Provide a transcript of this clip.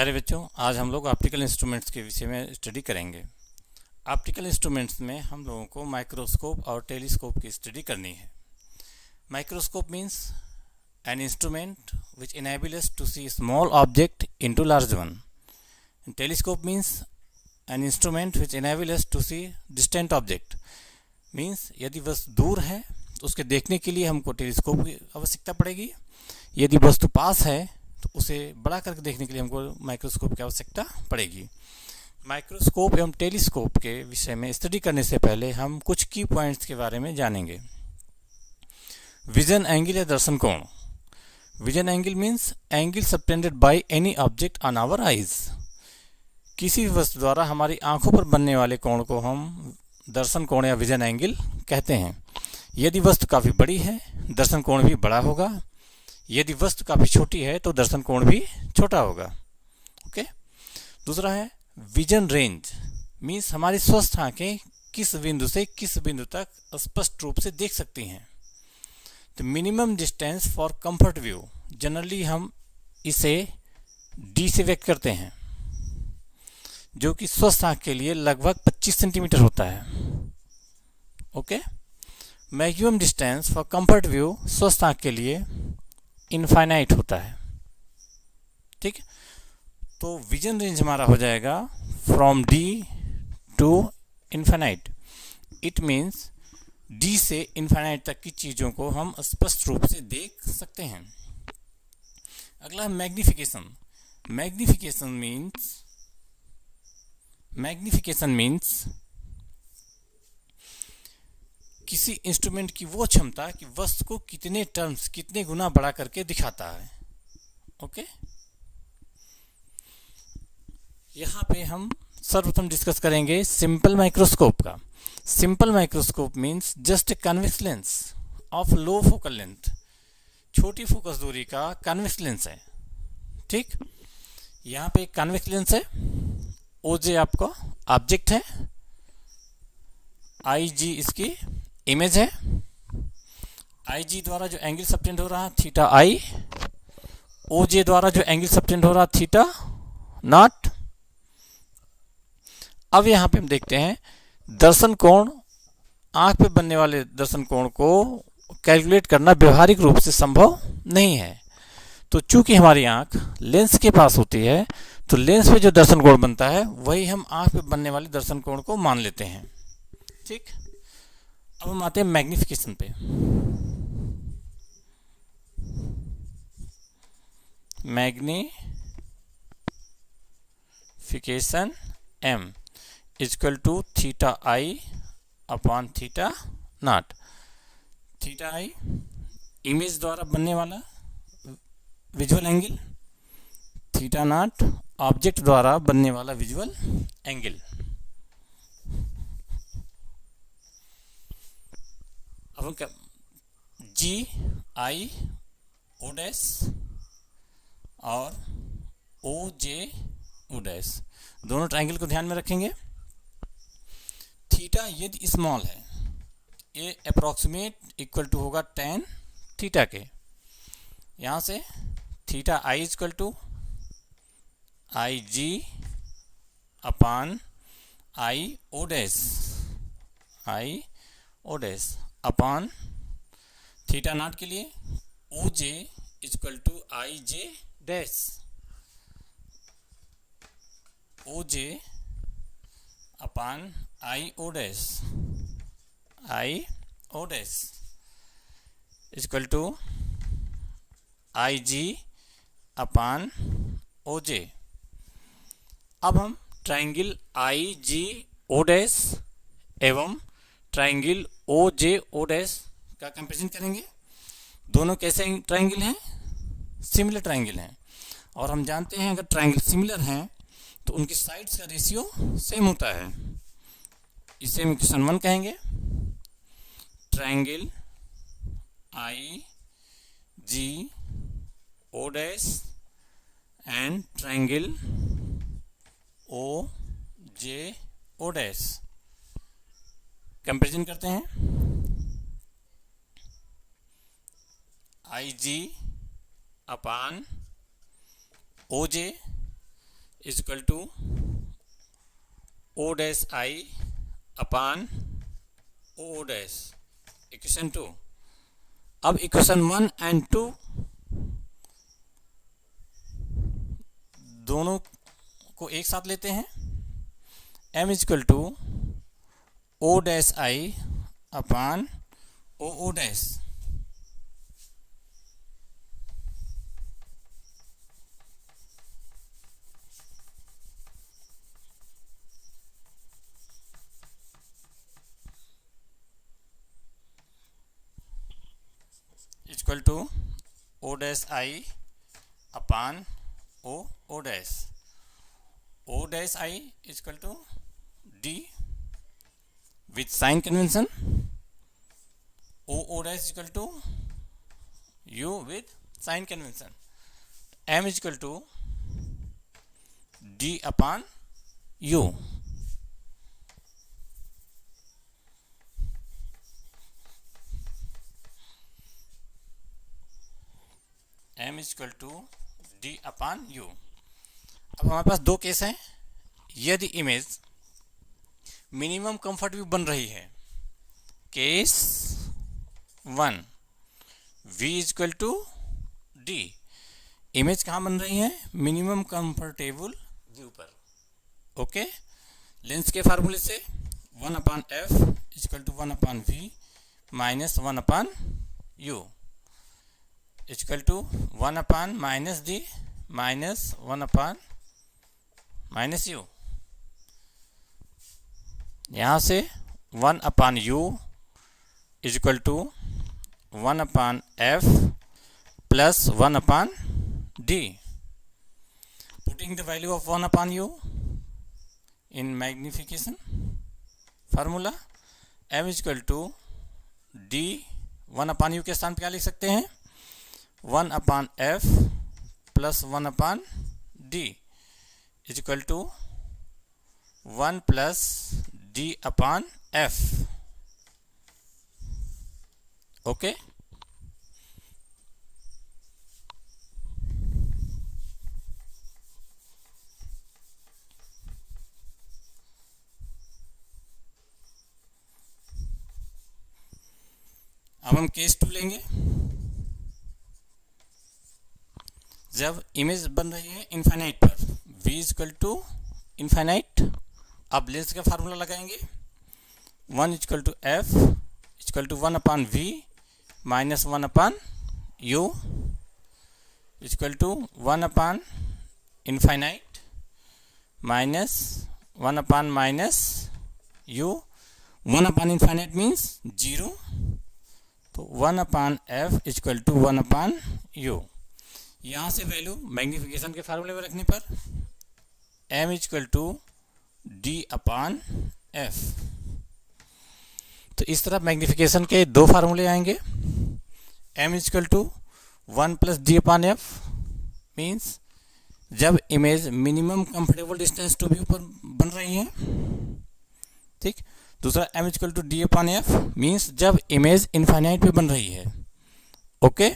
प्यारे बच्चों, आज हम लोग ऑप्टिकल इंस्ट्रूमेंट्स के विषय में स्टडी करेंगे। ऑप्टिकल इंस्ट्रूमेंट्स में हम लोगों को माइक्रोस्कोप और टेलीस्कोप की स्टडी करनी है। Microscope means an instrument which enable us to see small object into large one. Telescope means an instrument which enable us to see distant object. Means यदि वस्तु दूर है तो उसके देखने के लिए हमको टेलीस्कोप की आवश्यकता पड़ेगी। यदि वस्तु पास है तो उसे बड़ा करके देखने के लिए हमको माइक्रोस्कोप की आवश्यकता पड़ेगी। माइक्रोस्कोप एवं टेलीस्कोप के विषय में स्टडी करने से पहले हम कुछ की पॉइंट्स के बारे में जानेंगे। विजन एंगल या दर्शन कोण। Vision angle means angle subtended by any object on our eyes. किसी भी वस्तु द्वारा हमारी आंखों पर बनने वाले कोण को हम दर्शन कोण या विजन एंगल कहते हैं। यदि वस्तु काफ़ी बड़ी है, दर्शन कोण भी बड़ा होगा। यदि वस्तु काफ़ी छोटी है तो दर्शन कोण भी छोटा होगा। ओके। दूसरा है विजन रेंज, मीन्स हमारी स्वस्थ आंखें किस बिंदु से किस बिंदु तक स्पष्ट रूप से देख सकती हैं। तो minimum distance for comfort view, generally हम इसे डी से व्यक्त करते हैं, जो कि स्वस्थ आंख के लिए लगभग 25 सेंटीमीटर होता है। Okay. Maximum distance for comfort view स्वस्थ आंख के लिए इनफाइनाइट होता है। ठीक। तो विजन रेंज हमारा हो जाएगा from D to infinite. It means D से इनफाइनाइट तक की चीज़ों को हम स्पष्ट रूप से देख सकते हैं। अगला मैग्निफिकेशन। मैग्निफिकेशन मीन्स किसी इंस्ट्रूमेंट की वो क्षमता कि वस्तु को कितने टर्म्स, कितने गुना बड़ा करके दिखाता है। ओके। यहाँ पे हम सर्वप्रथम डिस्कस करेंगे सिंपल माइक्रोस्कोप का। Simple microscope means just a convex lens of low focal length. छोटी फोकस दूरी का कन्वेक्स लेंस है। ठीक। यहाँ पे एक कन्वेक्स लेंस है, ओजे आपका ऑब्जेक्ट है, आई जी इसकी इमेज है। आई जी द्वारा जो एंगल सबटेंड हो रहा है थीटा आई, ओ जे द्वारा जो एंगल सबटेंड हो रहा है थीटा नॉट। अब यहां पे हम देखते हैं दर्शन कोण, आंख पे बनने वाले दर्शन कोण को कैलकुलेट करना व्यवहारिक रूप से संभव नहीं है। तो चूंकि हमारी आंख लेंस के पास होती है तो लेंस पे जो दर्शन कोण बनता है वही हम आंख पे बनने वाले दर्शन कोण को मान लेते हैं। ठीक। अब हम आते हैं मैग्निफिकेशन पे। Magnification M equal to theta I upon theta naught. Theta I image द्वारा बनने वाला visual angle, theta naught object द्वारा बनने वाला विजुअल एंगल। अब जी आई ओ डैश और ओ जे ओ डैश दोनों ट्राइंगल को ध्यान में रखेंगे। थीटा यदि स्मॉल है, ये अप्रोक्सीमेट इक्वल टू होगा tan थीटा के। यहाँ से theta I equal to I G upon I O dash upon theta not के लिए O J equal to I J dash, O J upon I O dash equal to I G upon O J. अब हम triangle I G O dash एवं triangle O J O dash का comparison करेंगे। दोनों कैसे triangle हैं? Similar triangle हैं। और हम जानते हैं अगर ट्राइंगल सिमिलर हैं तो उनकी साइड्स का रेशियो सेम होता है। इसे हम इक्वेशन 1 कहेंगे। Triangle I G O dash and triangle O J O dash comparison करते हैं। I G upon O J is equal to O dash I upon O dash, equation 2। अब equation 1 and 2 दोनों को एक साथ लेते हैं। m is equal to O dash I upon O dash, equal to O dash I upon O dash. O dash I equal to D with sign convention, O dash equal to U with sign convention. m equal to D upon U. m equal to D upon U. अब हमारे पास दो case हैं। यदि image minimum comfort view बन रही है, case 1 v equal to D, image कहाँ बन रही है? मिनिमम कंफर्टेबल व्यू पर। ओके, लेंस के फार्मूले से 1 upon F equal to 1 upon V minus 1 upon U equal to 1 upon minus D minus 1 upon minus U. यहाँ से 1 upon U is equal to 1 upon F plus 1 upon D. Putting the value of 1 upon U in magnification formula, m is equal to D 1 upon U के स्थान पर क्या लिख सकते हैं? 1 upon F plus 1 upon D is equal to 1 plus D upon F. Okay, अब हम case 2 लेंगे। जब इमेज बन रही है इनफाइनाइट पर, v इक्वल टू इनफाइनाइट, अब लेंस का फार्मूला लगाएंगे। 1 equal to F equal to 1 upon V minus 1 upon U equal to 1 upon infinite minus 1 upon minus U. 1 upon infinite means 0, तो 1 upon F equal to 1 upon U. यहाँ से value magnification के फार्मूले में रखने पर m equal to D upon F. तो इस तरह मैग्निफिकेशन के दो फार्मूले आएंगे। m equal to 1 plus D upon F means जब image minimum comfortable distance to view पर बन रही है, ठीक। दूसरा m equal to D upon F means जब इमेज इनफाइनाइट पे बन रही है। ओके।